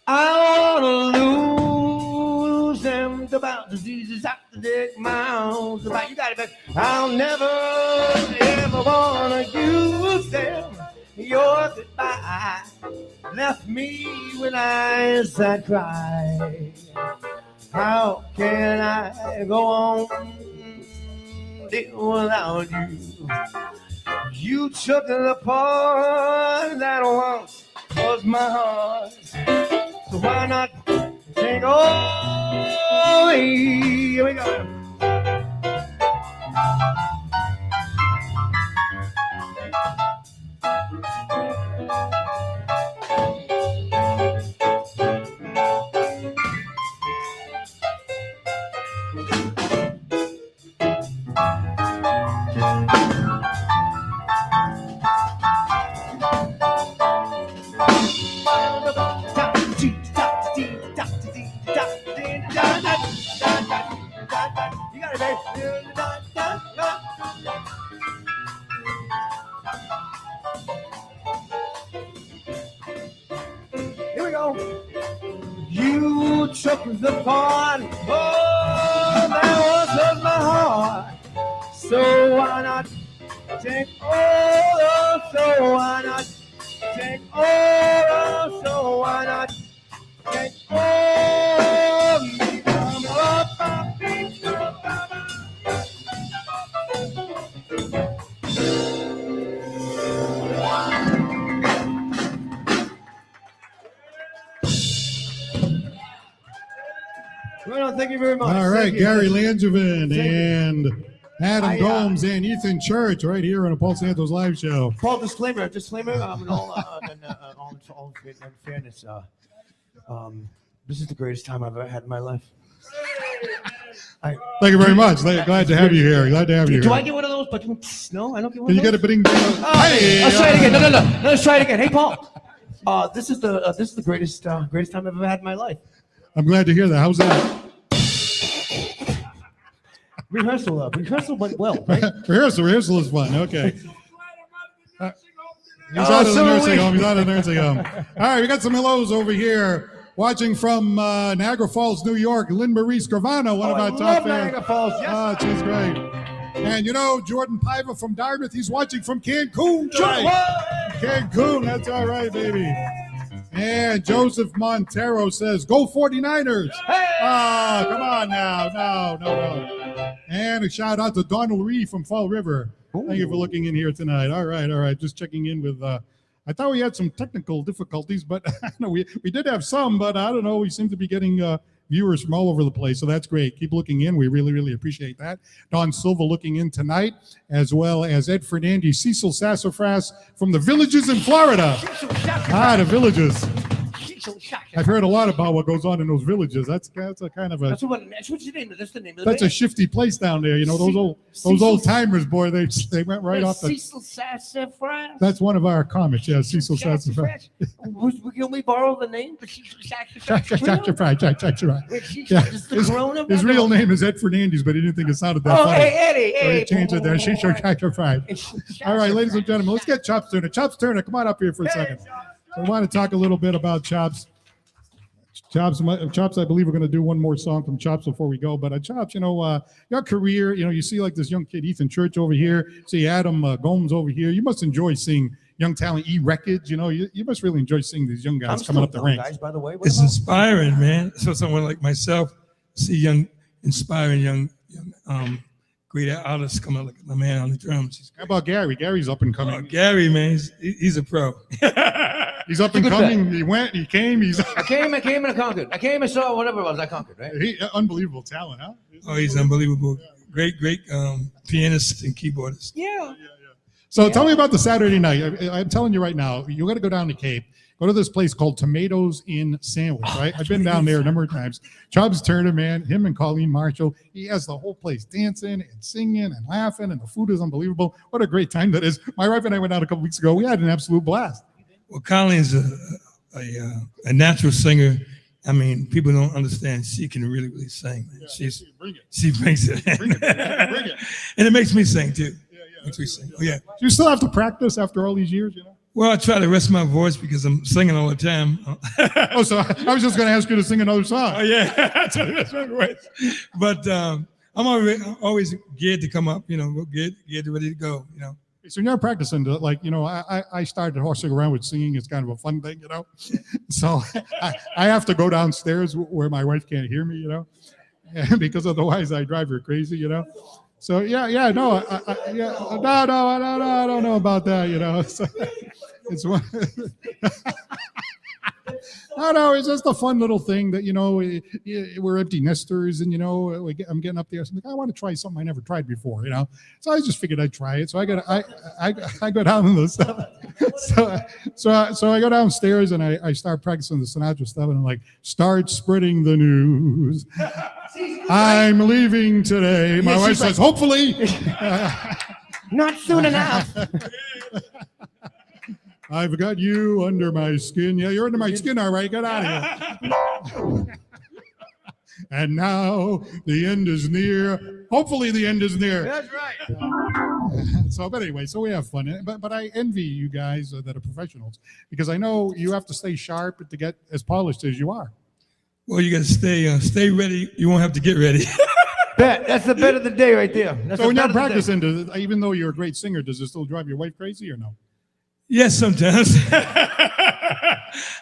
I wanna lose them. About diseases, I take my arms about. You got it, baby. I'll never ever wanna use them. Your goodbye left me with eyes that cry. How can I go on without you? You took the part that once was my heart. So why not take all? Here we go. You got it, babe. Here we go. You took the part, oh, that was my heart. So why not take all? So why not take all? So why not take all? Well, thank you very much. All right, Thank you. Gary Langevin Thank you. and Adam Gomes and Ethan Church right here on a Paul Santos Live Show. Paul, disclaimer. In all fairness, this is the greatest time I've ever had in my life. Thank you very much. Glad to have you here. Glad to have you Do here. I get one of those? But no, I don't get one. Can you of get a those? bidding? Hey, let's try it again. No. Let's try it again. Hey, Paul. This is the greatest time I've ever had in my life. I'm glad to hear that. How's that? Rehearsal went well, right? Rehearsal is fun. Okay. He's out of the nursing home. He's out of the nursing home. All right, we got some hellos over here. Watching from Niagara Falls, New York, Lynn Marie Scrivano, one of our top fans. Niagara Falls, yes. Oh, she's great. And you know, Jordan Piva from Dartmouth, he's watching from Cancun tonight. Cancun, that's all right, baby. And Joseph Montero says, go 49ers. Hey! Oh, come on now. No. And a shout out to Donald Ree from Fall River. Thank you for looking in here tonight. All right. Just checking in with, I thought we had some technical difficulties, but we did have some, but I don't know. We seem to be getting viewers from all over the place, so that's great. Keep looking in. We really, really appreciate that. Don Silva looking in tonight, as well as Ed Fernandez, Cecil Sassafras from the Villages in Florida. The Villages. I've heard a lot about what goes on in those villages. That's a kind of a. That's what's your name? That's the name of the That's a band. shifty place down there. You know, those old timers, boy. They went right off the. Cecil Sassafras. That's one of our comics. Yeah, Cecil Sassafras. Can we borrow the name? His real name is Ed Fernandez, but he didn't think it sounded that funny. Hey, Eddie. So he changed it there. All right, ladies and gentlemen, let's get Chops Turner. Chops Turner, come on up here for a second. I want to talk a little bit about Chops. Chops, I believe we're going to do one more song from Chops before we go. But Chops, your career, you see like this young kid, Ethan Church over here, see Adam Gomes over here. You must enjoy seeing young talent, Ewreckage. You must really enjoy seeing these young guys coming up the ranks. Guys, by the way, It's inspiring, man. So someone like myself, see young, inspiring young great artists coming up, like my man on the drums. How about Gary? Gary's up and coming. Gary, man, he's a pro. He's up and coming. He went, he came. I came and I conquered. I came and saw whatever it was. I conquered, right? Unbelievable talent, huh? Oh, he's unbelievable. Great pianist and keyboardist. Yeah. So tell me about the Saturday night. I'm telling you right now, you got to go down to Cape. Go to this place called Tomatoes in Sandwich, right? I've been down there a number of times. Chubbs Turner, man, him and Colleen Marshall, he has the whole place dancing and singing and laughing, and the food is unbelievable. What a great time that is. My wife and I went out a couple weeks ago. We had an absolute blast. Well, Colleen's a natural singer. I mean, people don't understand. She can really, really sing. Man. Yeah, she brings it. Bring it. And it makes me sing, too. Makes me sing. Oh, yeah. Do you still have to practice after all these years, Well, I try to rest my voice because I'm singing all the time. Oh, so I was just going to ask you to sing another song. Oh, yeah. I try to rest my voice. But I'm always geared to come up, geared ready to go, So you're not practicing, I started horsing around with singing. It's kind of a fun thing, So I have to go downstairs where my wife can't hear me, because otherwise I drive her crazy, So I don't know about that, So, it's one. No, it's just a fun little thing that, we're empty nesters and, I'm getting up there. So I'm like, I want to try something I never tried before, So I just figured I'd try it. So I go down in the stuff. So I go downstairs and I start practicing the Sinatra stuff and I'm like, start spreading the news. I'm leaving today. My wife says, hopefully. Not soon enough. I've got you under my skin. Yeah, you're under my skin, all right. Get out of here. And now the end is near. Hopefully the end is near. That's right. But anyway, so we have fun. But I envy you guys that are professionals because I know you have to stay sharp to get as polished as you are. Well, you got to stay ready. You won't have to get ready. Bet. That's the bet of the day right there. So when you're practicing, even though you're a great singer, does it still drive your wife crazy or no? Yes, sometimes.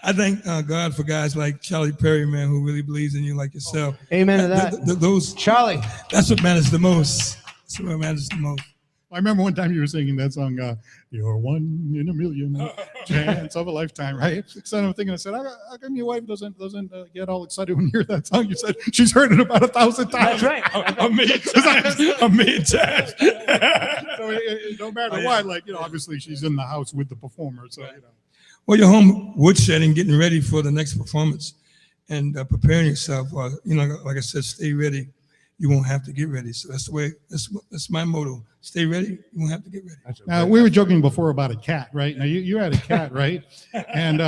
I thank God for guys like Charlie Perry, man, who really believes in you like yourself. Amen to that. Those Charlie. That's what matters the most. That's what matters the most. I remember one time you were singing that song, "You're one in a million, chance of a lifetime," right? So I'm thinking, I said, how come your wife doesn't get all excited when you hear that song? You said she's heard it about 1,000 times. That's right. A million times. So no matter what, obviously she's in the house with the performer. So Well, you're home woodshedding, getting ready for the next performance, and preparing yourself. Like I said, stay ready. You won't have to get ready. So that's the way. That's my motto. Stay ready. You won't have to get ready. Now we were joking before about a cat, right? Now you had a cat, right? And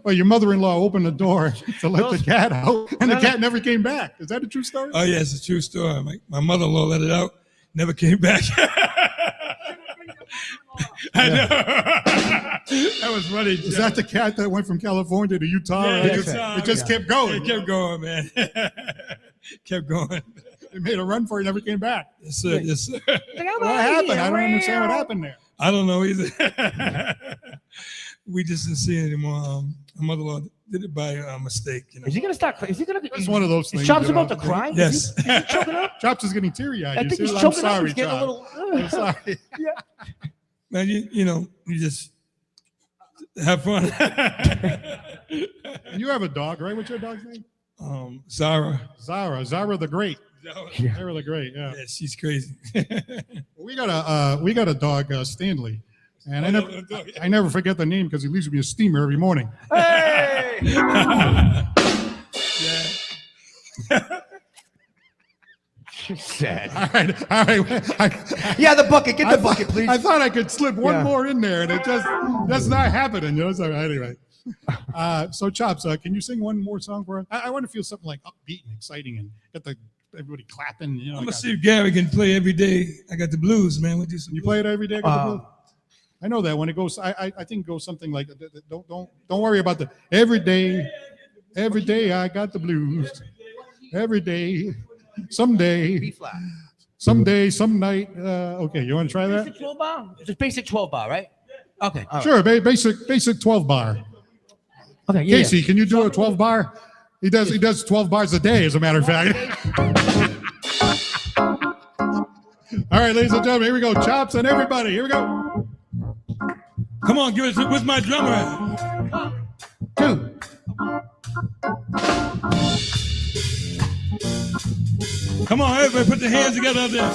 your mother-in-law opened the door to let the cat out, and the cat never came back. Is that a true story? Oh yeah, it's a true story. My mother-in-law let it out, never came back. I know. That was funny. Is that the cat that went from California to Utah? Yeah, it just kept going. It kept going, man. Kept going. It made a run for it, never came back. Yes, sir. Yes, sir. What happened? I don't understand what happened there. I don't know either. We just didn't see it anymore. My mother-in-law did it by mistake. Is he gonna start? Is he gonna? It's one of those things. Is Chops about to cry? Yes. Is he choking up? Chops is getting teary-eyed. I think he's I'm choking sorry, up. He's getting a little. I'm sorry. Yeah. Man, you just have fun. And you have a dog, right? What's your dog's name? Zara. Zara the Great. Zara the Great. Yeah. Yeah, she's crazy. We got a dog, Stanley, and I never forget the name because he leaves me a steamer every morning. Hey! Yeah. Sad. All right. Yeah, the bucket. Get the bucket, please. I thought I could slip one more in there, and that's not happening. So anyway. So Chops, can you sing one more song for us? I want to feel something like upbeat and exciting and get everybody clapping. I'm gonna see if Gary can play every day. I got the blues, man. You play it every day? I know that when it goes. I think it goes something like don't worry about the every day. Every day I got the blues. Every day. Someday. B flat. Someday, some night. Okay, you want to try that? Basic 12 bar? It's a basic 12 bar, right? Okay. All right. Sure, basic 12 bar. Okay, yeah. Casey, can you do a 12 bar? He does 12 bars a day, as a matter of fact. All right, ladies and gentlemen, here we go. Chops and everybody. Here we go. Come on, give it. Where's my drummer at? 2. Come on, everybody, put the hands together up there.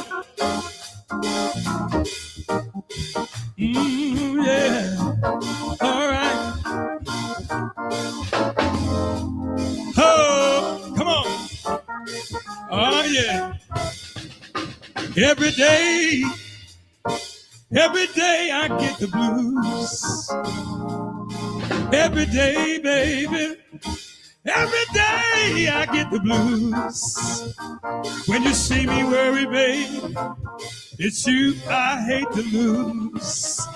Yeah. All right. Oh, come on. Oh, yeah. Every day I get the blues. Every day, baby. Every day I get the blues. When you see me worry, baby, it's you I hate to lose.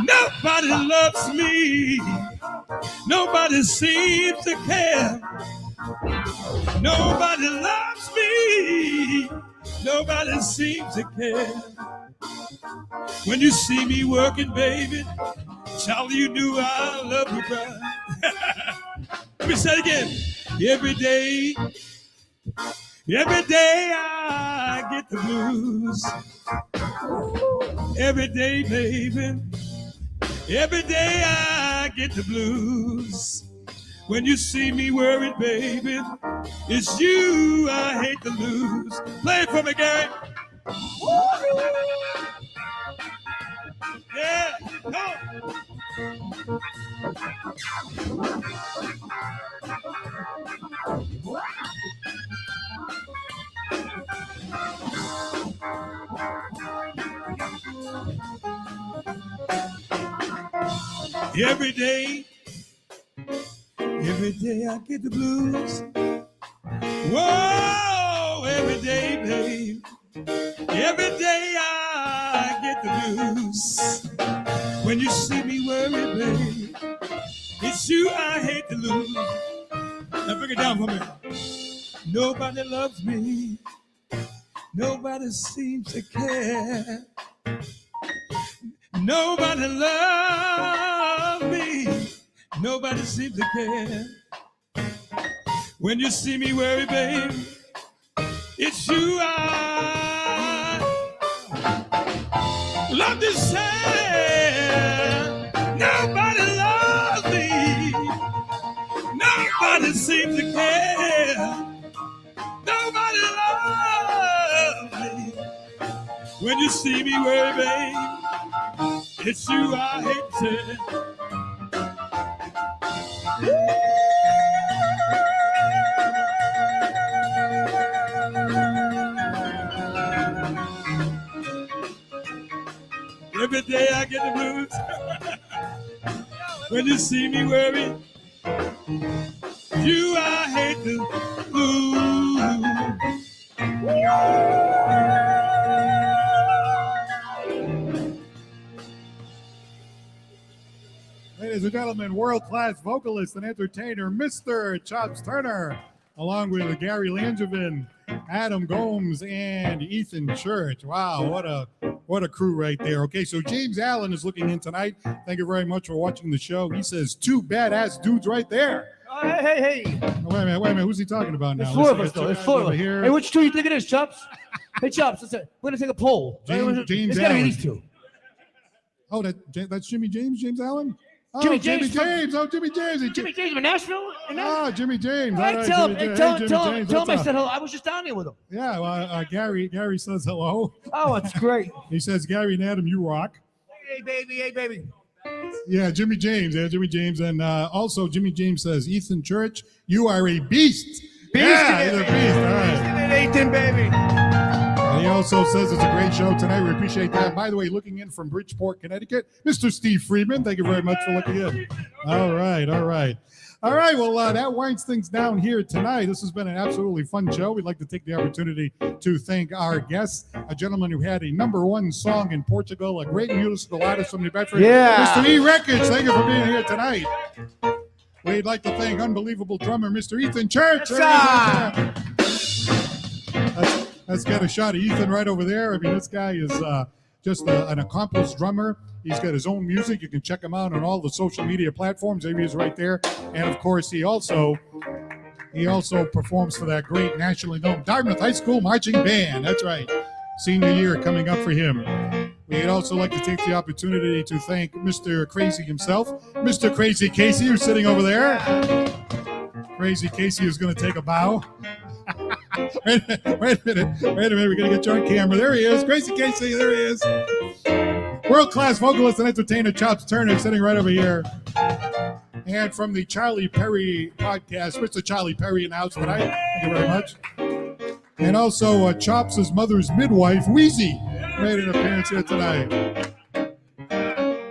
Nobody loves me. Nobody seems to care. Nobody loves me. Nobody seems to care. When you see me working, baby, child, you knew I love you, bro. Let me say it again. Every day I get the blues. Every day, baby. Every day I get the blues. When you see me worried, baby, it's you I hate to lose. Play it for me, Gary. Yeah, come on. Every day I get the blues. Whoa, every day, babe. Every day I get the blues. When you see me worried, babe, it's you I hate to lose. Now bring it down for me. Nobody loves me. Nobody seems to care. Nobody loves me. Nobody seems to care. When you see me worry, babe, it's you I love to say. Nobody loves me. Nobody seems to care. Nobody loves me. When you see me worry, babe, it's you I hate to. Every day I get the blues. When you see me worry, you I hate to lose. Ladies and gentlemen, world-class vocalist and entertainer, Mr. Chops Turner, along with Gary Langevin, Adam Gomes, and Ethan Church. Wow, what a crew right there. Okay, so James Allen is looking in tonight. Thank you very much for watching the show. He says, 2 badass dudes right there. Hey. Oh, wait a minute. Who's he talking about now? There's 4 of us, though. There's 4 of us. Here. Hey, which 2 you think it is, Chops? Hey, Chops, we're going to take a poll. James it's got to be Allen. these 2. Oh, that's Jimmy James Allen? Oh, Jimmy Jimmy James. James. Oh, Jimmy James. Jimmy James from Nashville? Oh, Jimmy James. All right, tell him. Jimmy Tell James. him I What's said up? hello. I was just down there with him. Yeah, well, Gary says hello. Oh, that's great. He says, Gary and Adam, you rock. Hey, baby. Yeah, Jimmy James. And also Jimmy James says, Ethan Church, you are a beast. Yeah, he's a beast. All right. Ethan, baby. And he also says it's a great show tonight. We appreciate that. By the way, looking in from Bridgeport, Connecticut, Mr. Steve Friedman. Thank you very much for looking in. All right. Well, that winds things down here tonight. This has been an absolutely fun show. We'd like to take the opportunity to thank our guests, a gentleman who had a #1 song in Portugal, a great musical artist from New Bedford, Yeah. Mr. Ewreckage. Thank you for being here tonight. We'd like to thank unbelievable drummer Mr. Ethan Church. Let's get a shot of Ethan right over there. I mean, this guy is just an accomplished drummer. He's got his own music. You can check him out on all the social media platforms. There he is right there. And of course, he also performs for that great nationally known Dartmouth High School Marching Band. That's right. Senior year coming up for him. We'd also like to take the opportunity to thank Mr. Crazy himself, Mr. Crazy Casey, who's sitting over there. Crazy Casey is going to take a bow. Wait a minute. We're going to get you on camera. There he is. Crazy Casey, there he is. World-class vocalist and entertainer Chops Turner sitting right over here. And from the Charlie Perry podcast, Mr. Charlie Perry announced tonight. Thank you very much. And also Chops' mother's midwife, Wheezy, made an appearance here tonight.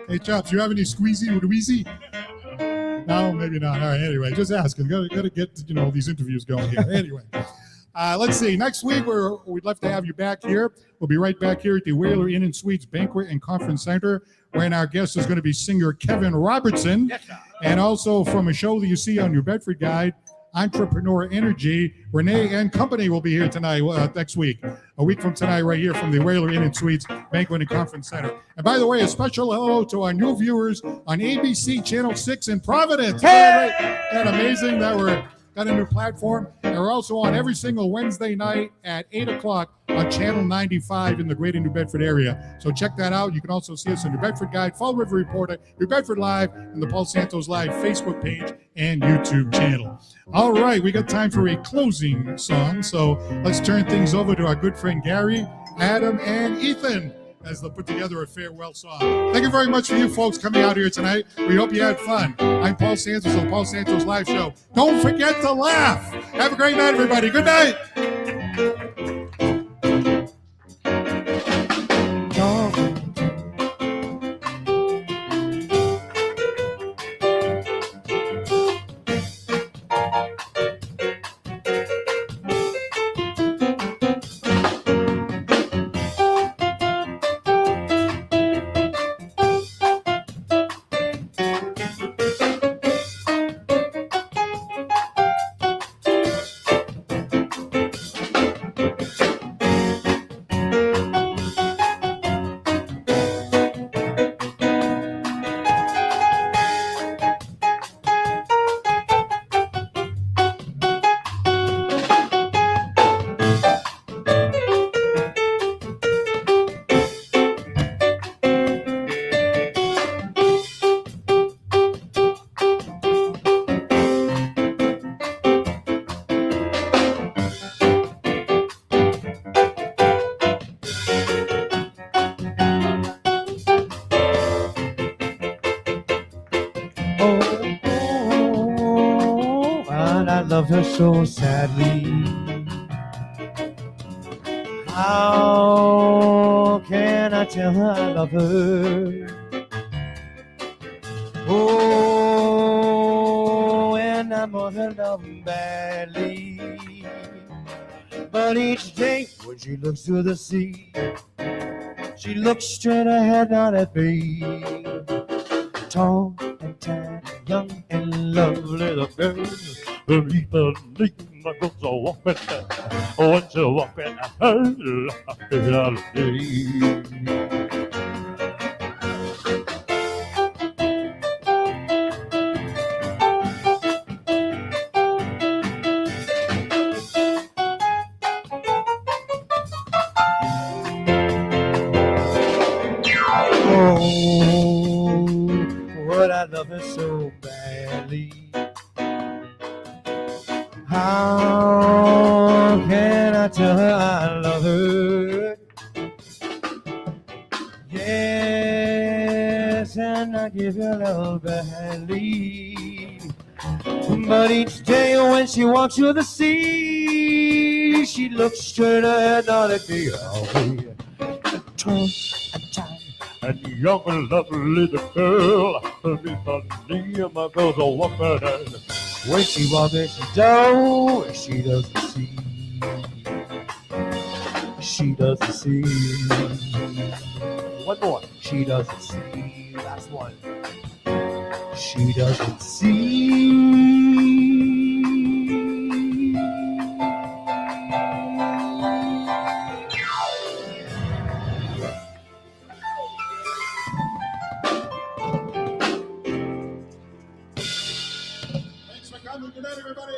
Hey, Chops, you have any squeezy with Wheezy? No, maybe not. All right, anyway, just asking. Got to get, these interviews going here. Anyway, let's see. Next week, we'd love to have you back here. We'll be right back here at the Whaler Inn and Suites Banquet and Conference Center, where our guest is going to be singer Kevin Robertson. Yes, sir. And also from a show that you see on New Bedford Guide, Entrepreneur Energy, Renee and Company will be here tonight, next week. A week from tonight, right here from the Whaler Inn and Suites Banquet and Conference Center. And by the way, a special hello to our new viewers on ABC Channel 6 in Providence. Hey! Isn't that amazing that we're got a new platform? And we're also on every single Wednesday night at 8 o'clock on Channel 95 in the greater New Bedford area. So check that out. You can also see us on New Bedford Guide, Fall River Reporter, New Bedford Live, and the Paul Santos Live Facebook page and YouTube channel. All right, we got time for a closing song. So let's turn things over to our good friend Gary, Adam, and Ethan as they put together a farewell song. Thank you very much for you folks coming out here tonight. We hope you had fun. I'm Paul Santos of the Paul Santos Live Show. Don't forget to laugh. Have a great night, everybody. Good night. Her so sadly. How can I tell her I love her? Oh, and I'm on her love badly. But each day when she looks to the sea, she looks straight ahead, not at me. Tall and tan, young and lovely, the girl. Believe my girls are walking, once you're walking, oh, what I love her so badly. How can I tell her I love her? Yes, and I give her love badly. But each day when she walks through the sea, she looks straight ahead, not at me. Tall and tan and young and lovely the girl. Beneath the knee of my girls are walking. When she walks, she does, she doesn't see. She doesn't see. One more. She doesn't see. Last one. she doesn't see. Thanks for coming. Good night, everybody.